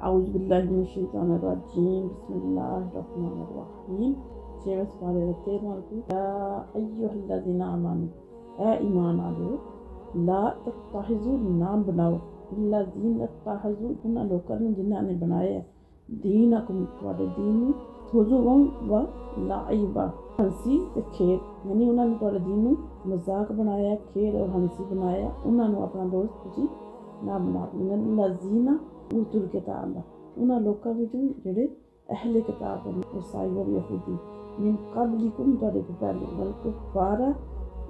اعوذ باللہ من الشیطان الرجیم بسم اللہ الرحمن الرحیم 6 سپارے 13 کو یا ایھا الذین آمنوا اے ایمان والو لا تتخذوا نام بناؤ الذین اتخذوا ان لوکاں نے جنہاں نے بنایا دینکم تواڈے دین خضوعا و لعبا ہنسی تے کھیل یعنی انہاں نے تواڈے دین نوں مذاق بنایا کھیل اور ہنسی بنایا انہاں نوں اپنا دوست تسی نہ بناؤ من الذین اوتوا الکتاب انہاں لوکاں وچوں جڑے اہل کتاب ہیں عیسائی اور یہودی من قبلکم تواڈے تو پہلے والکفار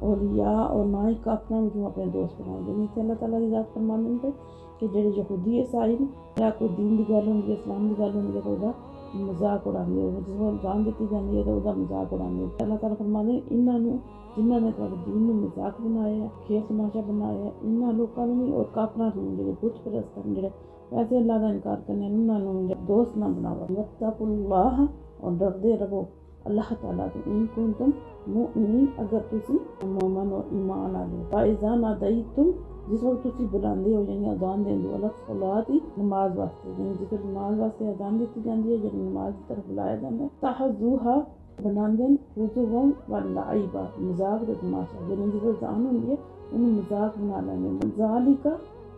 اولیاء اور نہ ہی کافراں وچوں اپنے دوست بناؤ یعنی کہ اللہ تعالیٰ کی ذات فرمانے ہیں کہ جڑے یہودی عیسائی نے یا کوئی دین دی گل ہوندی ہے اسلام دی گل ہوندی ہے تو دا مذاق اڑاندے ہو جس وقت جان دیتی جاندی ہے تو دا مذاق اڑاندے ہو اللہ تعالیٰ فرمانے ہیں انہاں نوں جنہاں نے تواڈے دین نوں مذاق بنایا ہے کھیل تماشا بنایا ہے انہاں لوکاں نوں اور کافراں نوں جڑے بت پرست ہیں جڑے ویسے اللہ کا انکار کرنے انہاں نوں دوست نہ بناؤ واتقوا اللہ اور ڈردے رہو اللہ تعالیٰ تو ان کنتم مؤمنین اگر تسی مومن اور ایمان والے فاذا نادیتم جس وقت تسی بلاندے ہو یعنی اذان دیندے ہو الصلاۃ نماز واسطے یعنی جس نماز واسطے اذان دیتی جاندی ہے جب نماز کی طرف بلایا جاتا ہے تحذوها بناندن خضوعا ولعبا مذاق تے تماشا یعنی جس اذان ہوندی ہے انہوں مذاق بنا لیندے ذالک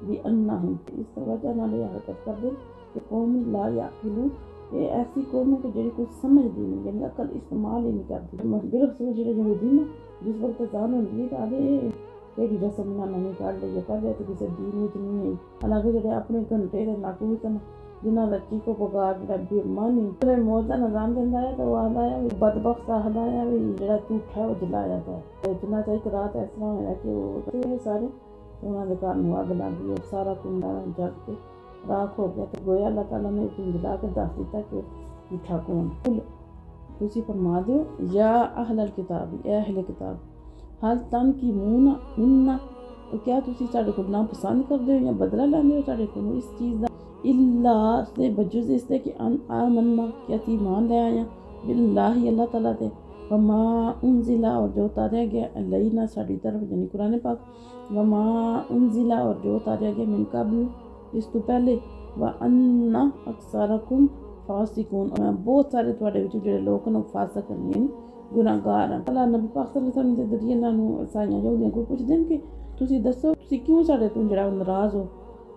بِأَنَّهُمْ اس وجہ نال یہ حرکت کر دیں کہ قوم لا یعقلون یہ ایسی قوم ہے کہ جڑی کچھ سمجھدی نہیں یعنی عقل استعمال ہی نہیں کرتی بالخصوص جڑے یہودی نا جس وقت اذان ہوندی ہے کہ آدھے کیڑی رسم نہ نویں کر لئی پہلے تو کسی دین وچ نہیں ہے حالانکہ جڑے اپنے گھنٹے دے ناقوس ہیں جنہاں دا چیخو پکار جڑا بےمانی جڑے موذن اذان دیندا ہے تو وہ آندا ہے بدبخت آندا ہے جڑا جھوٹا ہے وہ جلایا جائے اتنا ایک رات اس طرح ہویا کہ وہ سارے انہاں دے گھر نوں اگ لگ گئی اور سارا کنڈا جگ کے راکھ ہو گیا تو گویا اللہ تعالیٰ نے جلا کے دس دیتا کہ جھوٹا کون تسی فرما دیو یا اہل الکتاب اے اہل کتاب حال تنقمون منا کیا تسی ساڈے کول نا پسند کردے ہو یا بدلہ لیندے ہو ساڈے کول اس چیز دا الا سے بجز اس تے کہ آمنا کہ اسی ایمان لے آیا باللہ اللہ تعالیٰ تے وما انزلا اور جو اتاریا گیا علینا ساڈی طرف یعنی قرآن پاک وما انزلا اور جو اتاریا گیا من قبل اس تو پہلے وان اکثرکم فاسقون اور بہت سارے تواڈے وچ جڑے لوگ نے فاسق ہیں گناہگار ہیں اللہ نبی پاک صلی اللہ علیہ وسلم دے ذریعے انہاں نوں عیسائیاں یہودیاں کو پوچھدے ہیں کہ تسی دسو تسی کیوں ساڈے تو جڑا ناراض ہو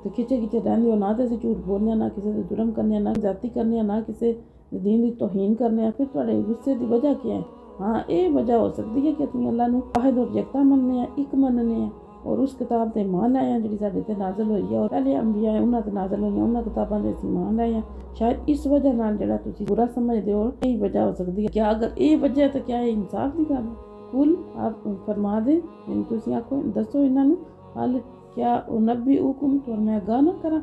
تے کھچے رہندے ہو نہ تے اسی جھوٹ بولنے نہ کسی تے ظلم کرنے نہ زیادتی کرنے نہ کسی دین دی توہین کرنے پھر تواڈے غصے دی وجہ کیا ہے ہاں اے وجہ ہو سکتی ہے کہ تم اللہ نو واحد اور یکتا مننے ہیں ایک مننے ہیں اور اس کتاب تے ایمان لائے ہیں جڑی ساڈے تے نازل ہوئی ہے اور پہلے انبیاء انہاں تے نازل ہوئی ہیں انہاں کتاباں دے ایمان لائے ہیں شاید اس وجہ نال جڑا تسی برا سمجھدے ہو یہی وجہ ہو سکتی ہے کیا اگر اے وجہ ہے تو کیا یہ انصاف دی گل کل آپ فرما دیں یعنی تسی آکھو دسو انہاں نو حال کیا انبئکم تو میں گاہ نہ کراں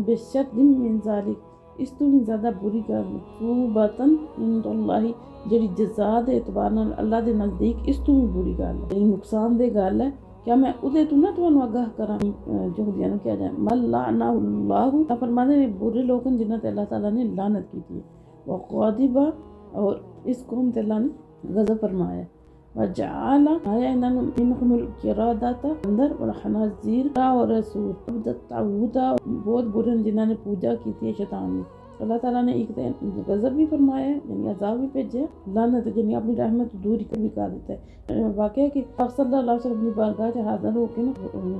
بشد من ذالک اس تو بھی زیادہ بری گل صوبتن عند اللہ جڑی جزا دے اعتبار نال اللہ دے نزدیک اس تو بھی بری گل ہے نقصان دہ گل ہے کیا میں ادے تو نہ تانوں آگاہ کراں یہودیاں نوں کیا جائے مل لعنہ اللہ فرمانے نے برے لوگ جنہاں تے اللہ تعالیٰ نے لعنت کی ہے وغضب اور اس قوم تے اللہ نے غضب فرمایا وجعل آیا انہاں نوں منہم القرادۃ اندر والخنازیر اور رسول الطاغوت بہت برے جنہاں نے پوجا کی ہے شیطان کی اللہ تعالیٰ نے ایک دن غضب بھی فرمایا ہے یعنی عذاب بھی بھیجا لعنت یعنی اپنی رحمت دور بھی کر دیتا ہے واقعہ کہ پاک صلی اللہ علیہ وسلم کی بارگاہ سے حاضر ہو کے نا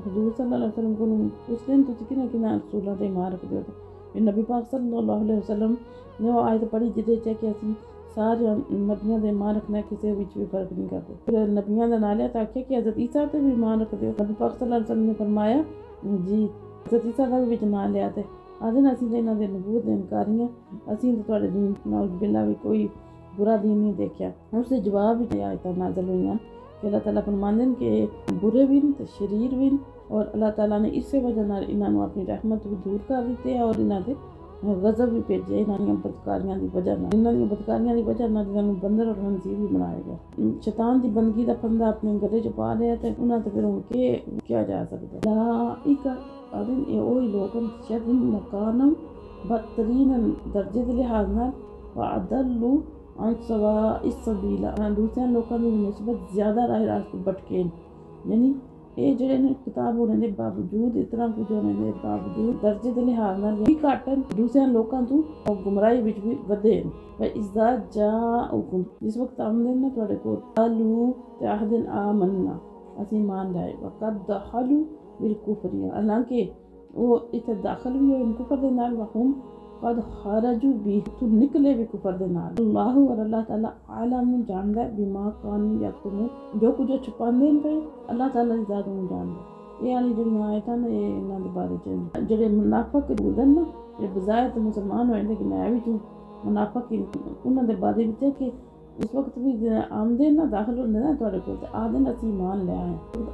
حضور صلی اللہ علیہ وسلم کو اس دن تو کنا رسولوں تے ایمان رکھ دیو تے نبی پاک صلی اللہ علیہ وسلم نے وہ آیت پڑھی جدے چ کہ اسی سارے نبیوں دے ایمان رکھنا کسی وچ بھی فرق نہیں کرتے پھر نبیوں دا نام لیا تاکہ کہ حضرت عیسیٰ تے بھی ایمان رکھ دیو نبی پاک صلی اللہ علیہ وسلم نے فرمایا جی حضرت عیسیٰ دا بھی وچ نام لیا تے آدھے اسی تے انہاں دے نبوت دے انکاریاں اسی تے تواڈے دین نال باللہ بھی کوئی برا دین نہیں دیکھا اس سے جواب بھی آیتاں نازل ہوئیاں کہ اللہ تعالیٰ فرماندے ہیں کہ برے بھی تے شریر بھی اور اللہ تعالیٰ نے اس وجہ نال انہاں نوں اپنی رحمت بھی دور کر دتی ہے اور انہاں دے غضب بھی بھیجے انہاں دی بدکاریاں دی وجہ نال انہاں دی بدکاریاں دی وجہ نال انہاں نوں بندر اور خنزیر بھی بنایا گیا شیطان دی بندگی دا پھندا اپنے گلے چ پا لیا تے انہاں تے پھر کیا جا سکدا لائک ادن اے اوہی لوگ شد مکانم بدترین درجے دے لحاظ نال وعدلوا عن سواء السبیل دوسرے لوکاں دی نسبت زیادہ راہ راست بھٹکے یعنی یہ جڑے نے کتاب ہونے دے باوجود اتنا کچھ ہونے دے باوجود درجے دے لحاظ نال بھی گھٹ دوسرے لوکاں تو گمراہی وچ بھی ودے اذا جاءکم جس وقت آمدے نا تواڈے کول قالوا تے آخدن آمنا اسی ایمان لائے وقد دخلوا بالکفر حالانکہ وہ اتنے داخل بھی ہوئے کفر دے نال وہم قد خرجوا بھی تو نکلے بھی کفر دے نال اللہ اور اللہ تعالی عالم جاندا ہے بما کانوا یکتمون جو کچھ چھپاندے ہیں پے اللہ تعالی ذات کو جاندا ہے۔ یہ والی جڑی آیتاں نے انہاں دے بارے چ جڑے منافق بولن نا جڑے بظاہر تے مسلمان ہوئے لیکن ہے بھی تو منافق انہاں دے بارے وچ کہ اس وقت بھی آمدے نا داخل ہوندے نا تواڈے کول تے آدن اسی ایمان لے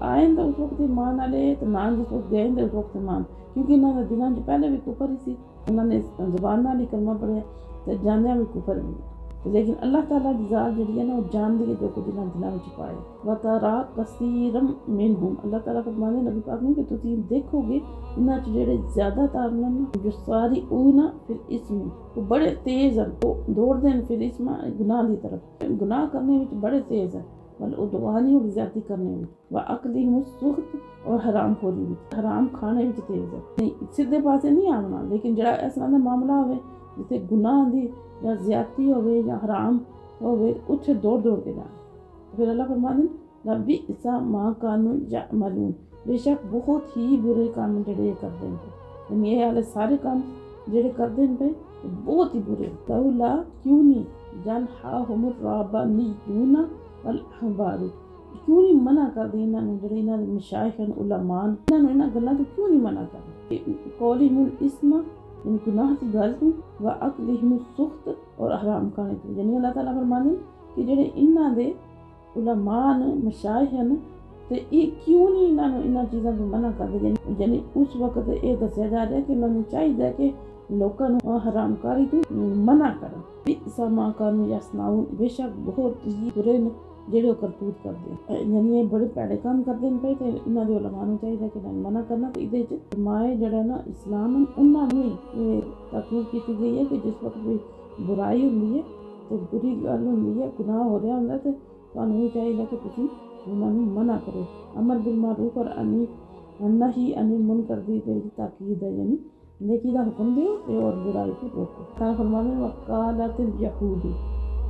آئے تو اس وقت ایمان والے تے نہ جس وقت گئے تے اس وقت ایمان کیونکہ انہاں دے دلاں وچ پہلے بھی کفر ہی سی انہوں نے زبان نال ہی کلمہ پڑھیا تے جاندیاں بھی کفر بھی لیکن اللہ تعالیٰ دی ذات جڑی ہے نا وہ جان دی جو کچھ انہاں دلاں وچ پائے وترا کثیر منہم اللہ تعالیٰ فرمانے نبی پاک نے کہ تسی دیکھو گے انہاں چ جڑے زیادہ تر نا جو ساری اونا پھر اسم وہ بڑے تیز ہیں وہ دوڑ دیں پھر اسم گناہ دی طرف گناہ کرنے وچ بڑے تیز ہیں والعدوانی اور زیادتی کرنے میں وعقلہم السخط اور حرام خوری بھی حرام کھانے وچ تیز ہے نہیں سیدھے پاسے نہیں آنا لیکن جڑا اس طرح دا معاملہ ہوئے جیسے گناہ دی یا زیادتی ہوئے یا حرام ہوئے اتھے دوڑ کے جانا پھر اللہ فرماتے ہیں ربی اسا ما کانوا یعملون بے شک بہت ہی برے کام جڑے یہ کرتے ہیں یعنی یہ والے سارے کام جڑے کرتے ہیں پہ بہت ہی برے تولا کیوں نہیں جنحاہم الربانیون والاحبار کیوں نہیں منع کر دی انہوں نے جڑے انہوں نے مشائخ علماء انہوں نے گلاں تو کیوں نہیں منع کر قولہم الاسم یعنی گناہ کی گل تو وعقلہم السخط اور حرام کھانے تو یعنی اللہ تعالیٰ فرماتے ہیں کہ جڑے انہوں دے علماء مشائخ ہیں تے یہ کیوں نہیں انہاں چیزاں کو منع کر دے یعنی اس وقت یہ دسیا جا رہا ہے کہ انہوں نے چاہیے کہ لوکاں نوں حرام کاری تو منع کرن بئس ما کانوا یصنعون بے شک بہت ہی برے جڑے وہ کرتوت کرتے ہیں یعنی یہ بڑے پیڑے کام کرتے ہیں پہ تے انہاں دے علماء نوں چاہیے کہ منع کرنا تے ایدے وچ مائے جڑا نا اسلام انہاں نے یہ تاکید کی گئی ہے کہ جس وقت بھی برائی ہوندی ہے تے بری گل ہوندی ہے گناہ ہو رہا ہوندا تے تانوں یہ چاہیے کہ تسی انہاں نوں منع کرو امر بالمعروف اور نہی عن المنکر دی تاکید ہے یعنی نیکی دا حکم دیو تے اور برائی کو روکو تا فرمانے وقالت الیہود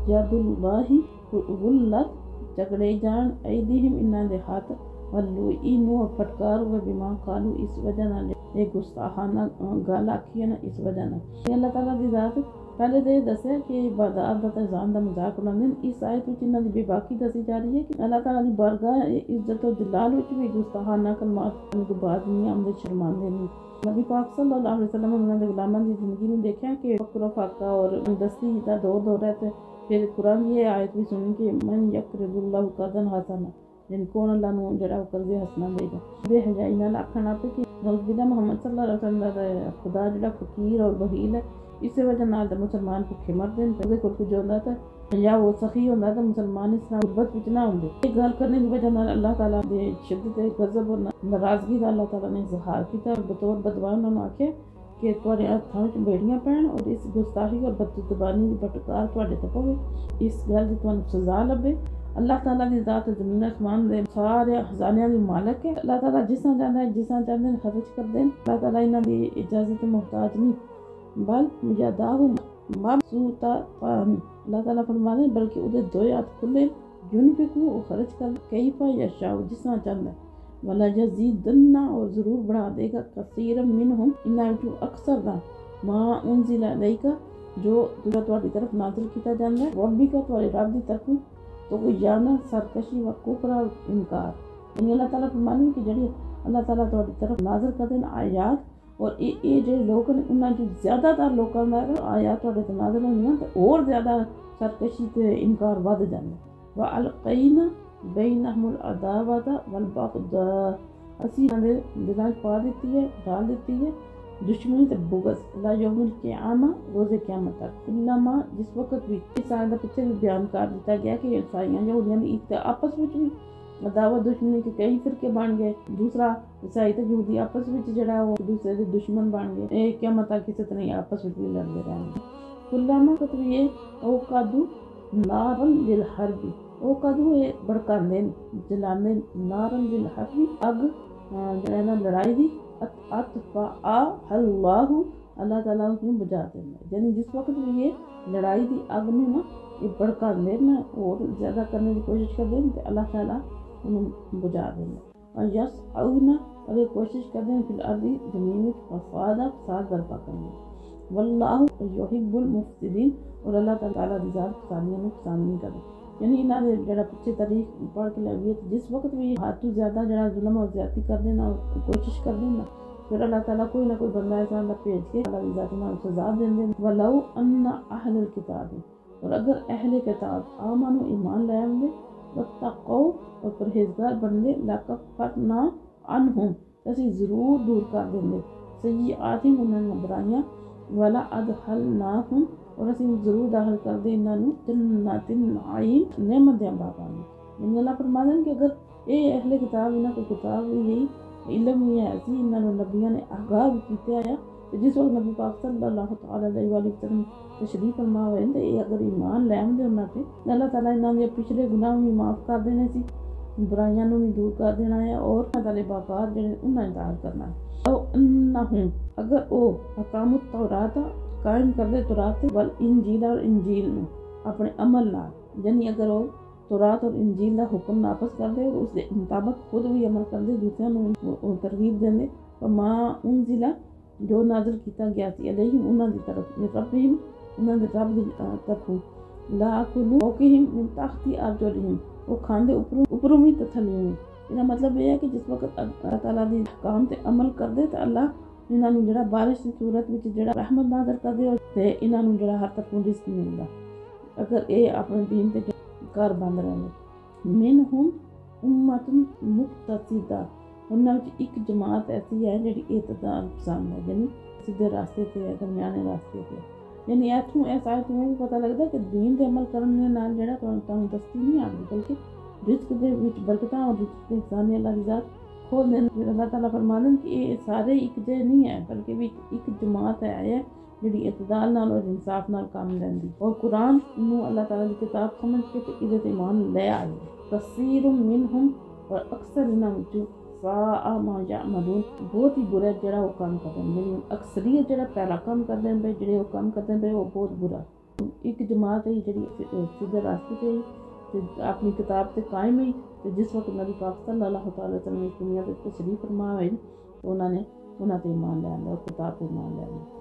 ید اللہ غلت جگڑے جان ایدیہم انہاں دے ہاتھ واللعنوا اور پھٹکار ہوئے بما قالوا اس وجہ نال ایک گستاخانہ گل آکھی ہے نا اس وجہ نال اللہ تعالیٰ دی ذات پہلے تو یہ دسیا کہ عبادات دا تہزان دا مذاق اڑاندے اس آیت وچ انہاں دی بے باکی دسی جا رہی ہے کہ اللہ تعالیٰ دی بارگاہ عزت و جلال وچ بھی گستاخانہ کلمات ان کو بعد نہیں آمدے شرماندے نہیں نبی پاک صلی اللہ علیہ وسلم انہوں نے غلاماں دی زندگی میں دیکھا کہ فقر و فاقہ اور دستی دا دور ہے پھر قرآن یہ آیت بھی سنی کہ من یقرض اللہ قرضا حسنا جن کون اللہ نو جڑا قرض حسنا دے گا بے حیائی نال آکھن آپ کہ نعوذ باللہ محمد صلی اللہ علیہ وسلم دا خدا جڑا فقیر اور بخیل ہے اس وجہ نال تے مسلمان بھکھے مرتے ہیں تے کول کچھ ہوندا تے یا وہ سخی ہوندا تے مسلمان اس طرح غربت وچ نہ ہوندے یہ گل کرنے دی وجہ نال اللہ تعالیٰ دے شدت غضب اور ناراضگی دا اللہ تعالیٰ نے اظہار کیتا اور بطور بدوا انہاں نوں آکھیا کہ تواڈے ہتھاں وچ بیڑیاں پین اور اس گستاخی اور بدزبانی دی پٹکار تواڈے تے پوے اس گل دی تانوں سزا لبے اللہ تعالیٰ دی ذات زمین آسمان دے سارے خزانیاں دی مالک ہے اللہ تعالیٰ جس طرح چاہندا ہے جس طرح چاہندے ہیں خرچ کر دین اللہ تعالیٰ انہاں دی اجازت محتاج نہیں بل یداہ مبسوطتان اللہ تعالیٰ فرماتے ہیں بلکہ ادھے دو ہاتھ کھلے ينفقو وہ خرچ کر کیفا یشاء جس طرح چاہندا ہے ولا یزیدن اور ضرور بڑھا دے گا کثیر منہم انہاں جو اکثر دا ما انزل الیک جو تواڈی طرف نازل کیتا جاندا ہے ربی کا تواڈے رب دی طرف تو وہ یانا سرکشی و کفر و انکار یعنی اللہ تعالیٰ فرمانے کہ جڑی اللہ تعالیٰ تواڈی طرف نازل کردے آیات اور یہ جو لوگ انہاں جو زیادہ تر لوکاں دا آیات تواڈے تے نازل ہوندیاں تے اور زیادہ سرکشی تے انکار ود جاندا وَأَلْقَيْنَا بَيْنَهُمُ الْعَدَاوَةَ وَالْبَغْضَاءَ اسی دے دلاں پا دیتی ہے ڈال دیتی ہے دشمنی تے بغض لا یوم القیامہ روز قیامت تک علما جس وقت بھی اس آیت دا پیچھے بھی بیان کر دیتا گیا کہ عیسائیاں یہودیاں دی ایک آپس وچ بھی عداوت دشمنی کے کئی فرقے بن گئے دوسرا عیسائی تے یہودی آپس وچ جڑا وہ دوسرے دے دشمن بن گئے ایک قیامت تک کسی طرح آپس وچ بھی لڑتے رہیں گے علما کو یہ اوقادو نارن للحرب وہ کدو یہ بڑکاندے جلاندے نارن دل حقی اگ جو نا لڑائی دی اطفا اللہ اللہ تعالیٰ اس میں بجا دینا، یعنی جس وقت بھی یہ لڑائی دی اگ میں نا یہ بڑکاندے نا اور زیادہ کرنے کی کوشش کر دیں تو اللہ تعالیٰ انہوں بجا دینا، اور یس اونا اور یہ کوشش کر دیں فی الارض زمین میں فساد برپا کرنے، واللہ یحب المفسدین اور اللہ تعالیٰ دی ذات فسادیاں نوں پسند نہیں کرتا۔ یعنی انہاں دے جڑا پیچھے تاریخ پڑھ کے لگی جس وقت بھی حد تو زیادہ جڑا ظلم اور زیادتی کر دینا اور کوشش کر دینا، پھر اللہ تعالیٰ کوئی نہ کوئی بندہ ایسا بھیج کے اللہ دی ذات نال سزا دین دے۔ ولو ان اہل الکتاب اور اگر اہل کتاب آمنوا ایمان لے آندے واتقوا اور پرہیزگار بندے لکفرنا عنہم اسی ضرور دور کر دیں سیئاتہم انہاں برائیاں ولا ادخلناہم اور اسی ضرور داخل کر دیں انہاں نوں جنات النعیم نعمت دے باغاں میں۔ یعنی اللہ فرماتے ہیں کہ اگر اے اہل کتاب انہاں کو کتاب یہی علم ہی ہے سی انہاں نوں نبیاں نے آگاہ کیتے آیا کہ جس وقت نبی پاک صلی اللہ تعالی علیہ وآلہ وسلم تشریف فرما ہوئے تے اگر ایمان لے آندے انہاں تے اللہ تعالیٰ انہاں دے پچھلے گناہ بھی معاف کر دینے سی، برائیاں نوں بھی دور کر دینا ہے اور اللہ تعالیٰ باقات جڑے انہاں انتظار کرنا ہے۔ او انہم اگر او اقام التوراۃ قائم کر دے تورات والانجیل اور انجیل نوں اپنے عمل نال، یعنی اگر وہ تورات اور انجیل دا حکم نافذ کر دے اس دے مطابق خود بھی عمل کر دے دوسروں نوں ترغیب دے دے، فما انزل جو نازل کیتا گیا سی علیہم انہاں دی طرف ربہم انہاں دے رب دی طرفوں لا کلو فوقہم من تحت ارجلہم وہ کھاندے اوپروں بھی تے تھلیوں بھی۔ اس کا مطلب یہ ہے کہ جس وقت اللہ تعالیٰ دی احکام تے عمل کر دے تو اللہ انہاں نوں جڑا بارش دی صورت وچ جڑا رحمت نازل کر دے تے انہاں نوں جڑا ہر طرفوں رزق ملدا اگر اے اپنے دین تے کار بند رہے۔ منہم امت مقتصدہ انہاں وچ ایک جماعت ایسی ہے جڑی اعتدال پسند ہے، یعنی سیدھے راستے تے ہے، درمیانے راستے تے، یعنی ایتھوں اس آیت میں بھی پتہ لگدا کہ دین تے عمل کرنے نال جڑا تندرستی نہیں آندی بلکہ رزق دے وچ برکتاں اور رزق دے خزانے اللہ دی ذات کھول دین۔ پھر اللہ تعالیٰ فرماتے ہیں کہ یہ سارے ایک جے نہیں ہے بلکہ بھی ایک جماعت ہے جڑی اعتدال نال اور انصاف نال کام لیندی اور قرآن نوں اللہ تعالیٰ دی کتاب سمجھ کے تے ادھے تے ایمان لے آئے۔ کثیر منہم اور اکثر انہاں وچوں ساء ما یعملون بہت ہی برا جڑا وہ کام کرتے ہیں، یعنی اکثریت جڑا پہلا کام کرتے ہیں جڑے وہ کام کرتے ہیں وہ بہت برا۔ ایک جماعت ہے جڑی سیدھے راستے تے اپنی کتاب تے قائم ہے تے جس وقت نبی پاک صلی اللہ تعالی وسلم اس دنیا تے تشریف فرما ہوئے تو انہاں تے ایمان لے آندا اور کتاب تے ایمان لے آندا۔